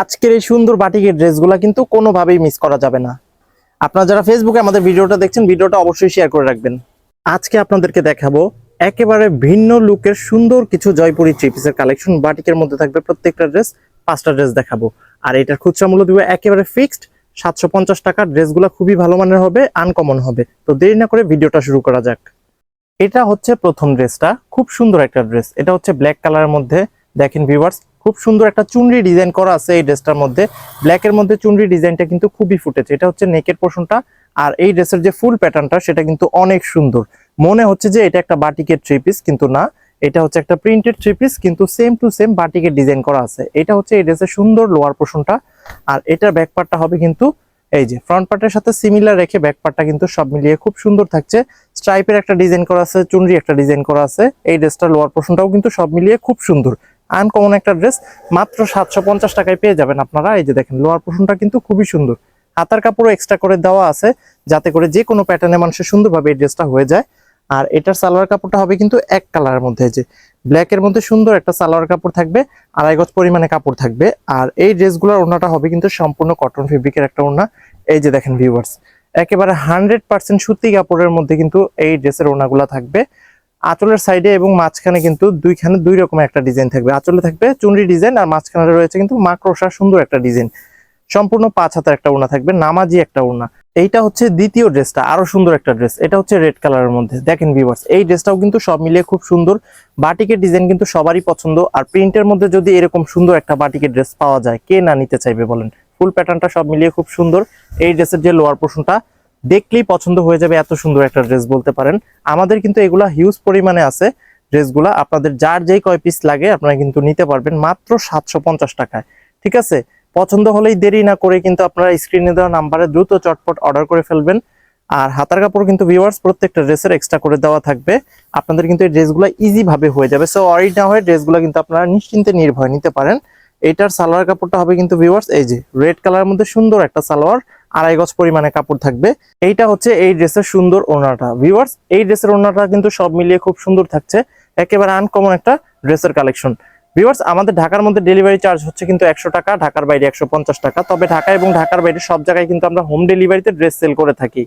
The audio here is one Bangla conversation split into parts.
আজকের এই সুন্দর বাটিকের ড্রেসগুলো কিন্তু কোনোভাবেই মিস করা যাবে না। আপনারা যারা ফেসবুকে আমাদের ভিডিওটা দেখছেন, ভিডিওটা অবশ্যই শেয়ার করে রাখবেন। আজকে আপনাদেরকে দেখাবো একেবারে ভিন্ন লুকের সুন্দর কিছু জয়পুরি থ্রি পিসের কালেকশন। বাটিকের মধ্যে থাকবে প্রত্যেকটা ড্রেস, 5টা ড্রেস দেখাবো। আর এটার খুচরা মূল্য দিব একেবারে ফিক্সড 750 টাকা। ড্রেসগুলো খুবই ভালো মানের হবে, আনকমন হবে। তো দেরি না করে ভিডিওটা শুরু করা যাক। এটা হচ্ছে প্রথম ড্রেসটা, খুব সুন্দর একটা ড্রেস। এটা হচ্ছে ব্ল্যাক কালারের মধ্যে। দেখেন ভিউয়ার্স, খুব সুন্দর একটা চুনরি ডিজাইন করা আছে এই ড্রেসটার মধ্যে। ব্ল্যাকের মধ্যে চুনরি ডিজাইনটা কিন্তু খুবই ফুটেছে। এটা হচ্ছে নেকের পোর্শনটা। আর এই ড্রেসের যে ফুল প্যাটার্নটা সেটা কিন্তু অনেক সুন্দর। মনে হচ্ছে যে এটা একটা বাটিকের থ্রি পিস, কিন্তু না, এটা হচ্ছে একটা প্রিন্টেড থ্রি পিস, কিন্তু সেম টু সেম বাটিকের ডিজাইন করা আছে। এটা হচ্ছে এই ড্রেসের সুন্দর লোয়ার পোর্শনটা। আর এটার ব্যাক পার্টটা হবে কিন্তু এই যে ফ্রন্ট পার্টের সাথে সিমিলার রেখে ব্যাক পার্টটা কিন্তু সব মিলিয়ে খুব সুন্দর থাকছে। স্ট্রাইপের একটা ডিজাইন করা আছে, চুনরি একটা ডিজাইন করা আছে। এই ড্রেসটার লোয়ার পোর্শনটাও কিন্তু সব মিলিয়ে খুব সুন্দর, আনকমন একটা ড্রেস। মাত্র 750 টাকায় পেয়ে যাবেন আপনারা। এই যে দেখেন লোয়ার পোর্শনটা কিন্তু খুবই সুন্দর। হাতার কাপড়ও এক্সট্রা করে দেওয়া আছে, যাতে করে যে কোনো প্যাটার্নে মানুষের সুন্দরভাবে এই ড্রেসটা হয়ে যায়। আর এটার সালোয়ার কাপড়টা হবে কিন্তু এক কালারের মধ্যে, যে ব্ল্যাকের মধ্যে সুন্দর একটা সালোয়ার কাপড় থাকবে, 2.5 গজ পরিমাণে কাপড় থাকবে। আর এই ড্রেসগুলোর ওড়নাটা হবে কিন্তু সম্পূর্ণ কটন ফেব্রিকের একটা ওড়না। এই যে দেখেন ভিউয়ার্স, একেবারে 100% সুতি কাপড়ের মধ্যে কিন্তু এই ড্রেসের ওড়নাগুলো থাকবে। আঁচলের সাইডে এবং মাঝখানে কিন্তু দুই রকমের একটা ডিজাইন থাকবে। আঁচলে থাকবে চুনরি ডিজাইন, আর মাঝখানে রয়েছে কিন্তু মাকড়সা সুন্দর একটা ডিজাইন। সম্পূর্ণ 5 হাতের একটা ওড়না থাকবে, নামাজি একটা ওড়না। এইটা হচ্ছে দ্বিতীয় ড্রেসটা, আরো সুন্দর একটা ড্রেস। এটা হচ্ছে রেড কালারের মধ্যে। দেখেন ভিউয়ার্স, এই ড্রেসটাও কিন্তু সব মিলিয়ে খুব সুন্দর। বাটিকের ডিজাইন কিন্তু সবারই পছন্দ। আর প্রিন্টের মধ্যে যদি এরকম সুন্দর একটা বাটিকের ড্রেস পাওয়া যায়, কে না নিতে চাইবে বলেন। ফুল প্যাটার্নটা সব মিলিয়ে খুব সুন্দর। এই ড্রেসের যে লোয়ার পোর্শনটা দেখলেই পছন্দ হয়ে যাবে, এত সুন্দর একটা ড্রেস বলতে পারেন। আমাদের কিন্তু এগুলা হিউজ পরিমাণে আছে ড্রেসগুলা। আপনাদের যার যেই কয় পিস লাগে আপনারা কিন্তু নিতে পারবেন মাত্র 750 টাকায়। ঠিক আছে, পছন্দ হলেই দেরি না করে কিন্তু আপনারা স্ক্রিনে দেওয়া নাম্বারে দ্রুত চটপট অর্ডার করে ফেলবেন। আর হাতার কাপড় কিন্তু ভিউয়ার্স প্রত্যেকটা ড্রেসের এক্সট্রা করে দেওয়া থাকবে। আপনাদের কিন্তু এই ড্রেসগুলো ইজি ভাবে হয়ে যাবে। সো অরি না হয়ে ড্রেসগুলো কিন্তু আপনারা নিশ্চিন্তে নির্ভয় নিতে পারেন। এটার সালোয়ার কাপড়টা হবে কিন্তু ভিউয়ার্স এই যে রেড কালারের মধ্যে সুন্দর একটা সালোয়ার, 2.5 গজ পরিমাণে কাপড় থাকবে। এইটা হচ্ছে এই ড্রেসের সুন্দর ওড়নাটা। ভিউয়ার্স, এই ড্রেসের ওড়নাটা কিন্তু সব মিলিয়ে খুব সুন্দর থাকছে। একেবারে আনকমন একটা ড্রেসের কালেকশন। ভিউয়ার্স, আমাদের ঢাকার মধ্যে ডেলিভারি চার্জ হচ্ছে কিন্তু 100 টাকা, ঢাকার বাইরে 150 টাকা। তবে ঢাকা এবং ঢাকার বাইরে সব জায়গায় কিন্তু আমরা হোম ডেলিভারিতে ড্রেস সেল করে থাকি।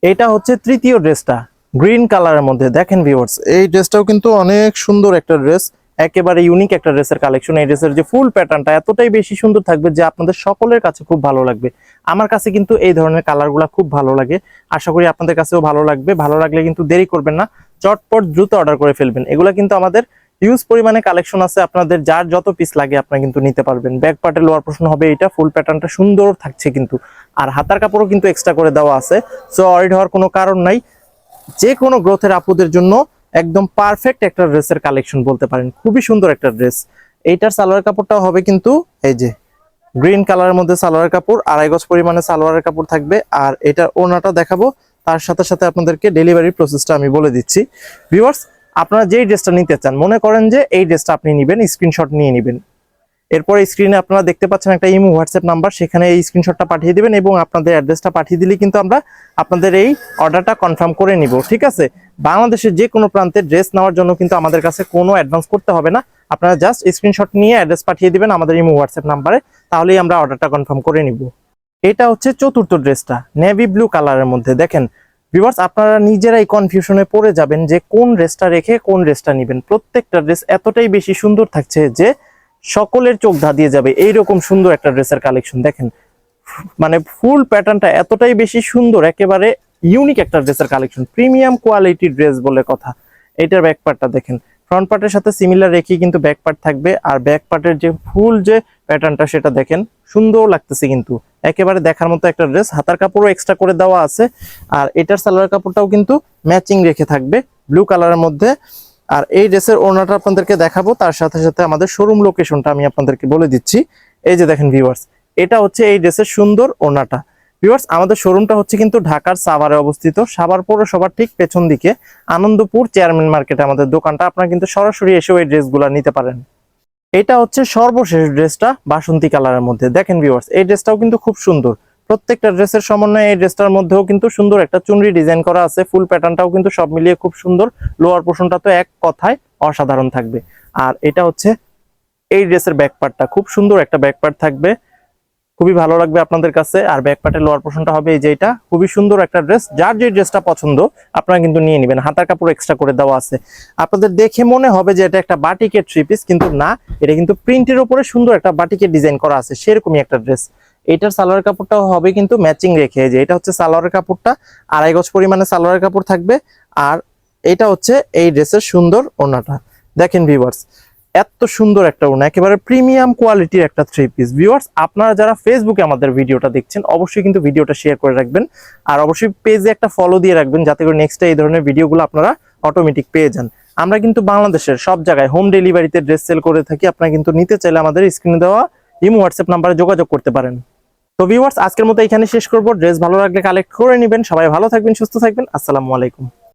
এটা হচ্ছে তৃতীয় ড্রেসটা, গ্রিন কালারের মধ্যে। দেখেন ভিউয়ার্স, এই ড্রেসটাও কিন্তু অনেক সুন্দর একটা ড্রেস, একেবারে ইউনিক একটা ড্রেসের কালেকশন। এই ড্রেসের যে ফুল প্যাটার্নটা এতটাই বেশি সুন্দর থাকবে যে আপনাদের সকলের কাছে খুব ভালো লাগবে। আমার কাছে কিন্তু এই ধরনের কালারগুলো খুব ভালো লাগে। আশা করি আপনাদের কাছেও ভালো লাগবে। ভালো লাগলে কিন্তু দেরি করবেন না, চটপট দ্রুত অর্ডার করে ফেলবেন। এগুলা কিন্তু আমাদের হিউজ পরিমাণে কালেকশন আছে, আপনাদের যার যত পিস লাগে আপনারা কিন্তু নিতে পারবেন। ব্যাক পার্টের লোয়ার পোর্শন হবে এটা, ফুল প্যাটার্নটা সুন্দর থাকছে কিন্তু। আর হাতার কাপড়ও কিন্তু এক্সট্রা করে দেওয়া আছে। সো অরিড হওয়ার কোনো কারণ নাই। যে কোনো গ্রোথের আপুদের জন্য একদম পারফেক্ট একটা ড্রেসের কালেকশন বলতে পারেন। খুবই সুন্দর একটা ড্রেস। এইটার সালোয়ার কাপড়টাও হবে কিন্তু এই যে গ্রিন কালারের মধ্যে সালোয়ার কাপড়, 2.5 গজ পরিমাণে সালোয়ারের কাপড় থাকবে। আর এটা ওড়নাটা দেখাবো, তার সাথে সাথে আপনাদেরকে ডেলিভারি প্রসেসটা আমি বলে দিচ্ছি। ভিউয়ার্স, আপনারা যেই ড্রেসটা নিতে চান, মনে করেন যে এই ড্রেসটা আপনি নেবেন, স্ক্রিনশট নিয়ে নেবেন। এরপরে স্ক্রিনে আপনারা দেখতে পাচ্ছেন একটা ইমো হোয়াটসঅ্যাপ নাম্বার, সেখানে এই স্ক্রিনশটটা পাঠিয়ে দিবেন এবং আপনাদের অ্যাড্রেসটা পাঠিয়ে দিলে কিন্তু আমরা আপনাদের এই অর্ডারটা কনফার্ম করে নিব। ঠিক আছে, বাংলাদেশের যে কোনো প্রান্তে ড্রেস নেওয়ার জন্য কিন্তু আমাদের কাছে কোনো অ্যাডভান্স করতে হবে না। আপনারা জাস্ট স্ক্রিনশট নিয়ে অ্যাড্রেস পাঠিয়ে দিবেন আমাদের ইমো হোয়াটসঅ্যাপ নাম্বারে, তাহলেই আমরা অর্ডারটা কনফার্ম করে নিব। এটা হচ্ছে চতুর্থ ড্রেসটা, নেভি ব্লু কালারের মধ্যে। দেখেন ভিউয়ার্স, আপনারা নিজেরাই কনফিউশনে পড়ে যাবেন যে কোন ড্রেসটা রেখে কোন ড্রেসটা নেবেন। প্রত্যেকটা ড্রেস এতটাই বেশি সুন্দর থাকছে যে সকলের চোখ ধাঁধিয়ে যাবে। এইরকম সুন্দর একটা ড্রেসের কালেকশন দেখেন, মানে ফুল প্যাটার্নটা এতটাই বেশি সুন্দর, একেবারে ইউনিক একটা ড্রেসের কালেকশন, প্রিমিয়াম কোয়ালিটি ড্রেস বলে কথা। এটার ব্যাক পার্টটা দেখেন, ফ্রন্ট পার্টের সাথে সিমিলার রেখে কিন্তু ব্যাক পার্ট থাকবে। আর ব্যাক পার্টের যে ফুল যে প্যাটার্নটা সেটা দেখেন, সুন্দর লাগতেছে কিন্তু, একেবারে দেখার মতো একটা ড্রেস। হাতার কাপড়ও এক্সট্রা করে দেওয়া আছে। আর এটার সালোয়ার কাপড়টাও কিন্তু ম্যাচিং রেখে থাকবে ব্লু কালারের মধ্যে। আর এই ড্রেসের ওড়নাটা আপনাদেরকে দেখাবো, তার সাথে সাথে আমাদের শোরুম লোকেশনটা আমি আপনাদেরকে বলে দিচ্ছি। এই যে দেখেন ভিউয়ার্স, এটা হচ্ছে এই ড্রেসের সুন্দর ওড়নাটা। ভিউয়ার্স, আমাদের শোরুমটা হচ্ছে কিন্তু ঢাকার সাভারে অবস্থিত, সাভার পৌরসভার ঠিক পেছন দিকে আনন্দপুর চেয়ারম্যান মার্কেটে আমাদের দোকানটা। আপনারা কিন্তু সরাসরি এসেও এই ড্রেসগুলো নিতে পারেন। এটা হচ্ছে সর্বশেষ ড্রেসটা, বাসন্তী কালারের মধ্যে। দেখেন ভিউয়ার্স, এই ড্রেসটাও কিন্তু খুব সুন্দর। প্রত্যেকটা ড্রেসের সমন্বয়ে এই ড্রেসটার মধ্যেও কিন্তু সুন্দর একটা চুনরি ডিজাইন করা আছে। ফুল প্যাটার্নটাও কিন্তু সব মিলিয়ে খুব সুন্দর। লোয়ার পোর্শনটা তো এক কথায় অসাধারণ থাকবে। আর এটা হচ্ছে এই ড্রেসের ব্যাক পার্টটা খুব সুন্দর একটা ব্যাক পার্ট থাকবে, খুবই ভালো লাগবে আপনাদের কাছে। আর ব্যাক পার্টের লোয়ার পোর্শনটা হবে এই যে এটা, খুবই সুন্দর একটা ড্রেস। যার যে ড্রেসটা পছন্দ আপনারা কিন্তু নিয়ে নেবেন, হাতার কাপড় এক্সট্রা করে দেওয়া আছে। আপনাদের দেখে মনে হবে যে এটা একটা বাটিকের থ্রি পিস, কিন্তু না, এটা কিন্তু প্রিন্টের উপরে সুন্দর একটা বাটিকের ডিজাইন করা আছে, সেরকমই একটা ড্রেস। এটার সালোয়ার কাপড়টাও হবে কিন্তু ম্যাচিং রেখে, যে এটা হচ্ছে সালোয়ারের কাপড়টা, 2.5 গজ পরিমাণে সালোয়ারের কাপড় থাকবে। আর এটা হচ্ছে এই ড্রেসের সুন্দর ওড়নাটা। দেখেন ভিউয়ার্স, এত সুন্দর একটা ওড়না, একেবারে প্রিমিয়াম কোয়ালিটির একটা থ্রি পিস। ভিউয়ার্স, আপনারা যারা ফেসবুকে আমাদের ভিডিওটা দেখছেন অবশ্যই কিন্তু ভিডিওটা শেয়ার করে রাখবেন, আর অবশ্যই পেজে একটা ফলো দিয়ে রাখবেন, যাতে করে নেক্সট এই ধরনের ভিডিওগুলো আপনারা অটোমেটিক পেয়ে যান। আমরা কিন্তু বাংলাদেশের সব জায়গায় হোম ডেলিভারিতে ড্রেস সেল করে থাকি। আপনারা কিন্তু নিতে চাইলে আমাদের স্ক্রিনে দেওয়া ইমো হোয়াটসঅ্যাপ নাম্বারে যোগাযোগ করতে পারেন। তো ভিউয়ার্স, আজকের মতো এখানে শেষ করব। ড্রেস ভালো লাগলে কালেক্ট করে নেবেন। সবাই ভালো থাকবেন, সুস্থ থাকবেন। আসসালামু আলাইকুম।